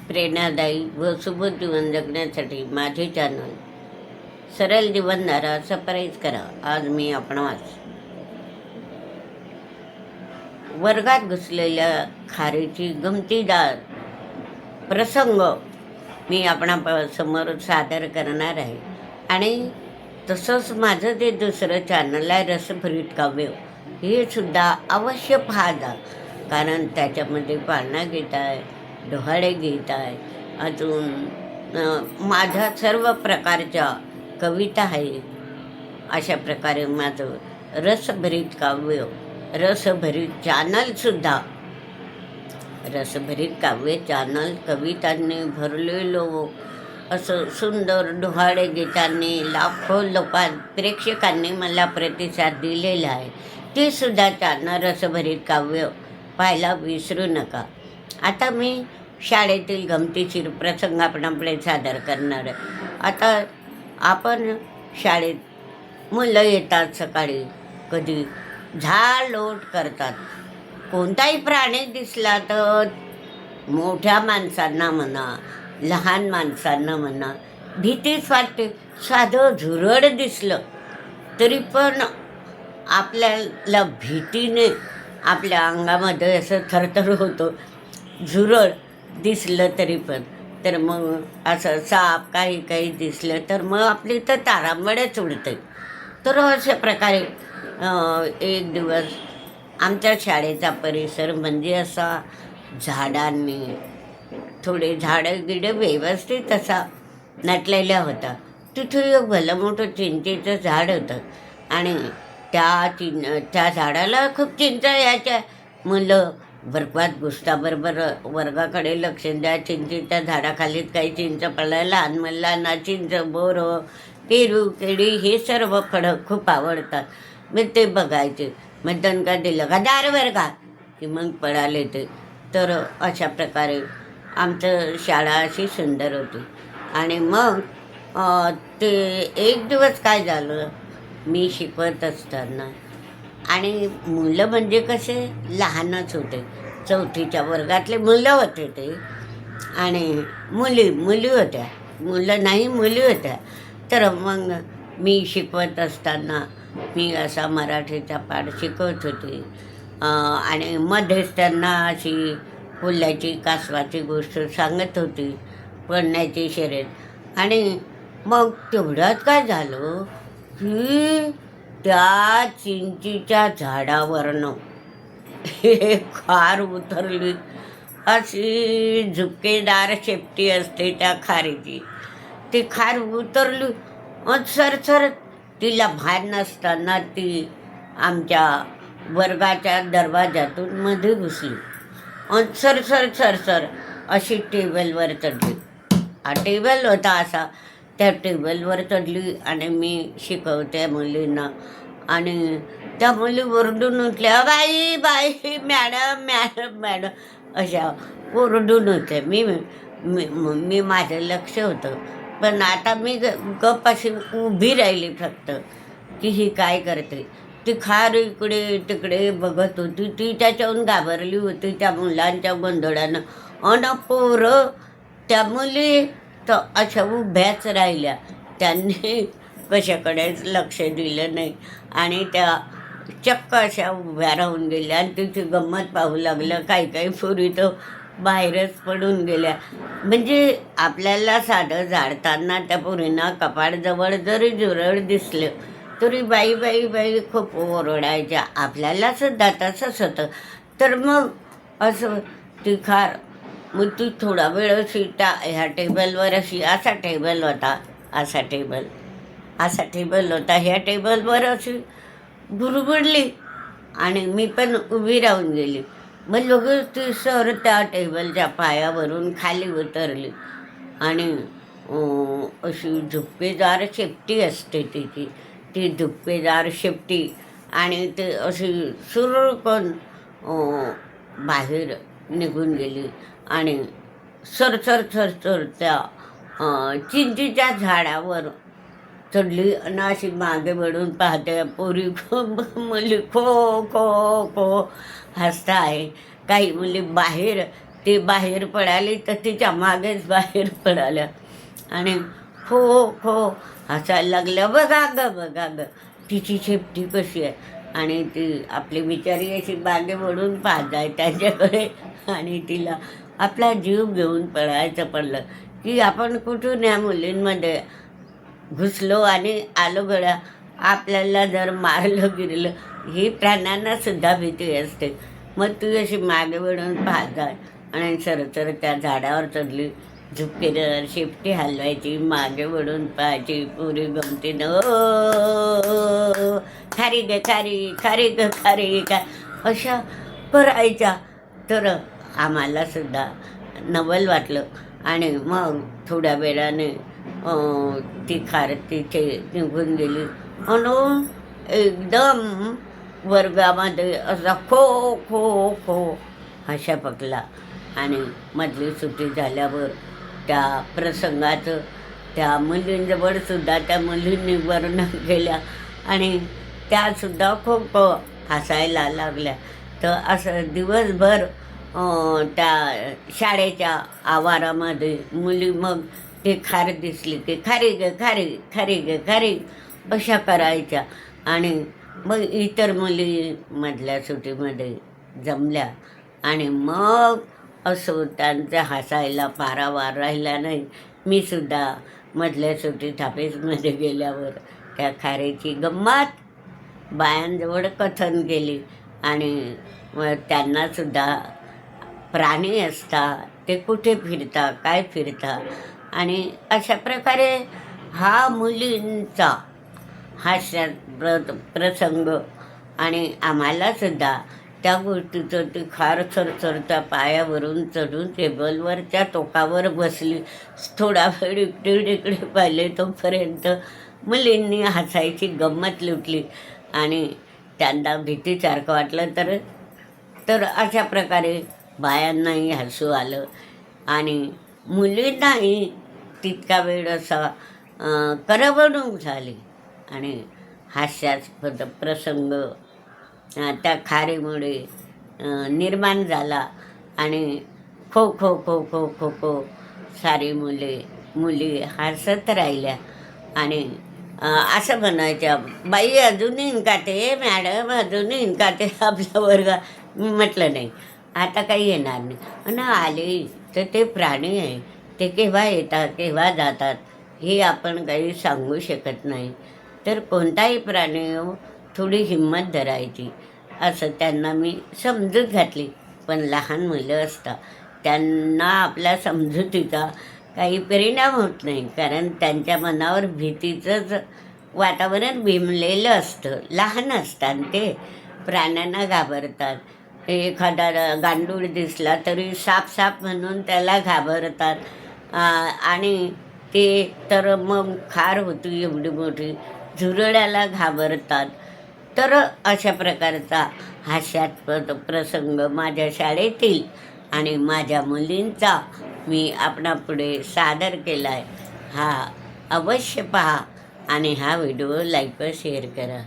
प्रेरणादायी व सुबोध जीवन जगण्यासाठी माझे चॅनल सरळ जीवनधारा सबस्क्राईब करा. आज मी आपणास वर्गात घुसलेल्या खारीची गमतीदार प्रसंग मी समोर सादर करणार आहे. आणि तसंच माझं ते दुसरं चॅनल आहे रसभरीत काव्य, हे सुद्धा अवश्य पाहा, कारण त्याच्यामध्ये पाळणा गीत आहे, डोहाळे गीत आहे, अजून माझ्या सर्व प्रकारच्या कविता आहे. अशा प्रकारे माझं रसभरीत काव्य, रसभरीत चॅनलसुद्धा, रसभरीत काव्य चॅनल कवितांनी भरलेलो असं सुंदर डोहाळे गीतांनी लाखो प्रेक्षकांनी मला प्रतिसाद दिलेला आहे. ते सुद्धा चॅनल रसभरीत काव्य पाहायला विसरू नका. आता मी शाळेतील गमतीशीर प्रसंग आपणापुढे सादर करणार आहे. आता आपण शाळेत मुलं येतात सकाळी, कधी झाड लोट करतात. कोणताही प्राणी दिसला तर मोठ्या माणसांना म्हणा, लहान माणसांना म्हणा, भीतीच वाटते. साधं झुरड दिसलं तरी पण आपल्याला भीतीने आपल्या अंगामध्ये असं थरथर होतं. झुरड दिसलं तरी पण, तर मग असं साप काही दिसलं तर मग आपली तर तारांबळच उडते. तर अशा प्रकारे एक दिवस आमच्या शाळेचा परिसर म्हणजे असा झाडांनी, थोडे झाडं गिडं व्यवस्थित असा नटलेला होता. तिथे एक भलं मोठं चिंचेचं झाड होतं आणि त्या झाडाला खूप चिंचा यायच्या. मुलं वर्गात घुसताबरोबर वर्गाकडे लक्ष द्या, चिंचेच्या झाडाखालीच काही चिंच पडलं. लहान मुलांना चिंच, बोरं, पेरू, केळी हे सर्व फळं खूप आवडतात. मग ते बघायचे. मग दणका दिलं का दार वर्गा की मग पळाले ते. तर अशा प्रकारे आमचं शाळा अशी सुंदर होती. आणि मग ते एक दिवस काय झालं, मी शिकवत असताना, आणि मुलं म्हणजे कसे लहानच होते, चौथीच्या वर्गातले मुलं होते ते, आणि मुली होत्या, मुलं नाही मुली होत्या. तर मग मी शिकवत असताना मी असा मराठीचा पाठ शिकवत होते आणि मध्येच त्यांना अशी फुल्याची कासवाची गोष्ट सांगत होती, पडण्याची शर्यत. आणि मग तेवढ्यात काय झालं की त्या चिंचीच्या झाडावरनं खार उतरली. अशी झुपकेदार शेपटी असते त्या खारीची. ती खार उतरली सरसर. तिला भान नसताना ती आमच्या वर्गाच्या दरवाजातून मध्ये घुसली आणि सरसर अशी टेबलवर चढली. हा टेबल होता असा, त्या टेबलवर चढली आणि मी शिकवते मुलींना. आणि त्या मुली ओरडून उठल्या, बाई बाई मॅडम अशा ओरडून होत्या. मी माझं लक्ष होतं, पण आता मी गप अशी उभी राहिली फक्त, की ही काय करते. ती खार इकडे तिकडे बघत होती. ती त्याच्याहून घाबरली होती त्या मुलांच्या गोंधळानं. अन पोरं, त्या मुली तर अशा उभ्याच राहिल्या. त्यांनी कशाकडेच लक्ष दिलं नाही आणि त्या चक्क अशा उभ्या राहून गेल्या. आणि तिची गंमत पाहू लागलं. काही पोरी तर बाहेरच पडून गेल्या. म्हणजे आपल्याला साधं झाडताना त्या पोरींना कपाळजवळ जरी झुरळ दिसलं तरी बाई खूप ओरडायच्या. आपल्याला सुद्धा तसंच होतं. तर मग असं ती खार, मग ती थोडा वेळ अशी ह्या टेबलवर अशी, असा टेबल होता, असा टेबल होता, ह्या टेबलवर अशी गुरगुडली आणि मी पण उभी राहून गेली. मग लगेच ती सर त्या टेबलच्या पायावरून खाली उतरली आणि अशी झुपकेदार शेपटी असते तिची, ती झुपकेदार शेपटी, आणि ते अशी सुरकन बाहेर निघून गेली आणि सरसर त्या चिंचीच्या झाडावर चढली. आणि अशी मागे वळून पाहते, पोरी मुली खो खो खो हसता आहे. काही मुली बाहेर ती बाहेर पडाली तर तिच्या मागेच बाहेर पडाल्या आणि खो खो हसायला लागल्या, बघा ग बघा ग तिची शेपटी कशी आहे. आणि ती आपली बिचारी अशी बागे वळून पाहत आहे त्यांच्याकडे आणि तिला आपला जीव घेऊन पळायचं पडलं की आपण कुठून या मुलींमध्ये घुसलो आणि आलो गड्या. आपल्याला जर मारलं गिरलं ही प्राण्यांना सुद्धा भीती असते. मग ती अशी मागे वळून पाहत आहे आणि सरसर त्या झाडावर चढली. झुपकेदार शेपटी हलवायची, मागे वळून पाहायची, पुरी गमतीनं ओ खारी ग खारी खारी ग खारी का अशा करायच्या. तर आम्हाला सुद्धा नवल वाटलं आणि मग थोड्या वेळाने ती खार तिथे निघून गेली आणि एकदम वर्गामध्ये असा खो खो खो हशा पकला. आणि मधली सुट्टी झाल्यावर त्या प्रसंगाचं त्या मुलींजवळ सुद्धा त्या मुलींनी वर्णन केल्या आणि त्यासुद्धा खूप हसायला लागल्या. तर असं दिवसभर त्या शाळेच्या आवारामध्ये मुली मग ते खार दिसली की खारी ग खारी खारी ग खारी अशा करायच्या. आणि मग इतर मुली मधल्या सुट्टीमध्ये जमल्या आणि मग असं त्यांचं हसायला पारावार राहिला नाही. मी सुद्धा मधल्या सुट्टीत ऑफिसमध्ये गेल्यावर त्या खारीची गंमत बायांजवळ कथन केली आणि मग त्यांनासुद्धा प्राणी असतात, ते कुठे फिरता काय फिरता आणि अशा प्रकारे हा मुलींचा हास्यास्पद प्रसंग. आणि आम्हालासुद्धा त्या गोष्टीचं ती खार थरथरच्या पायावरून चढून टेबलवरच्या टोकावर बसली. थोडा वेळ इकडे तिकडे पाहिले तोपर्यंत मुलींनी हसायची गंमत लुटली आणि त्यांना भीतीसारखं वाटलं. तर अशा प्रकारे बायांनाही हसू आलं आणि मुलींनाही तितका वेळ असा करमणूक झाली आणि हास्यास्पद प्रसंग त्या खारीमुळे निर्माण झाला. आणि खो खो खो खो खो खो सारी मुली हसत राहिल्या आणि असं म्हणायच्या, बाई अजूनही हिंकाटे मॅडम अजूनही हिंकाटे आपल्या वर्गात. म्हटलं नाही आता काही येणार नाही. आणि आले तर ते प्राणी आहे, ते केव्हा येतात केव्हा जातात हे आपण काही सांगू शकत नाही. तर कोणताही प्राणी थोडी हिंमत धरायची असं त्यांना मी समजूत घातली. पण लहान मुलं असतात त्यांना आपल्या समजुतीचा काही परिणाम होत नाही, कारण त्यांच्या मनावर भीतीचंच वातावरण भिमलेलं असतं. लहान असतात ते प्राण्यांना घाबरतात. एखादा गांडूळ दिसला तरी साप साप म्हणून त्याला घाबरतात आणि ते तर मग खार होती एवढी मोठी झुरळाला घाबरतात. तर अशा प्रकारचा हास्यास्पद प्रसंग माझ्या शाळेतील आणि माझ्या मुलींचा मी आपणापुढे सादर केला आहे. हा अवश्य पहा आणि हा व्हिडिओ लाईक व शेअर करा.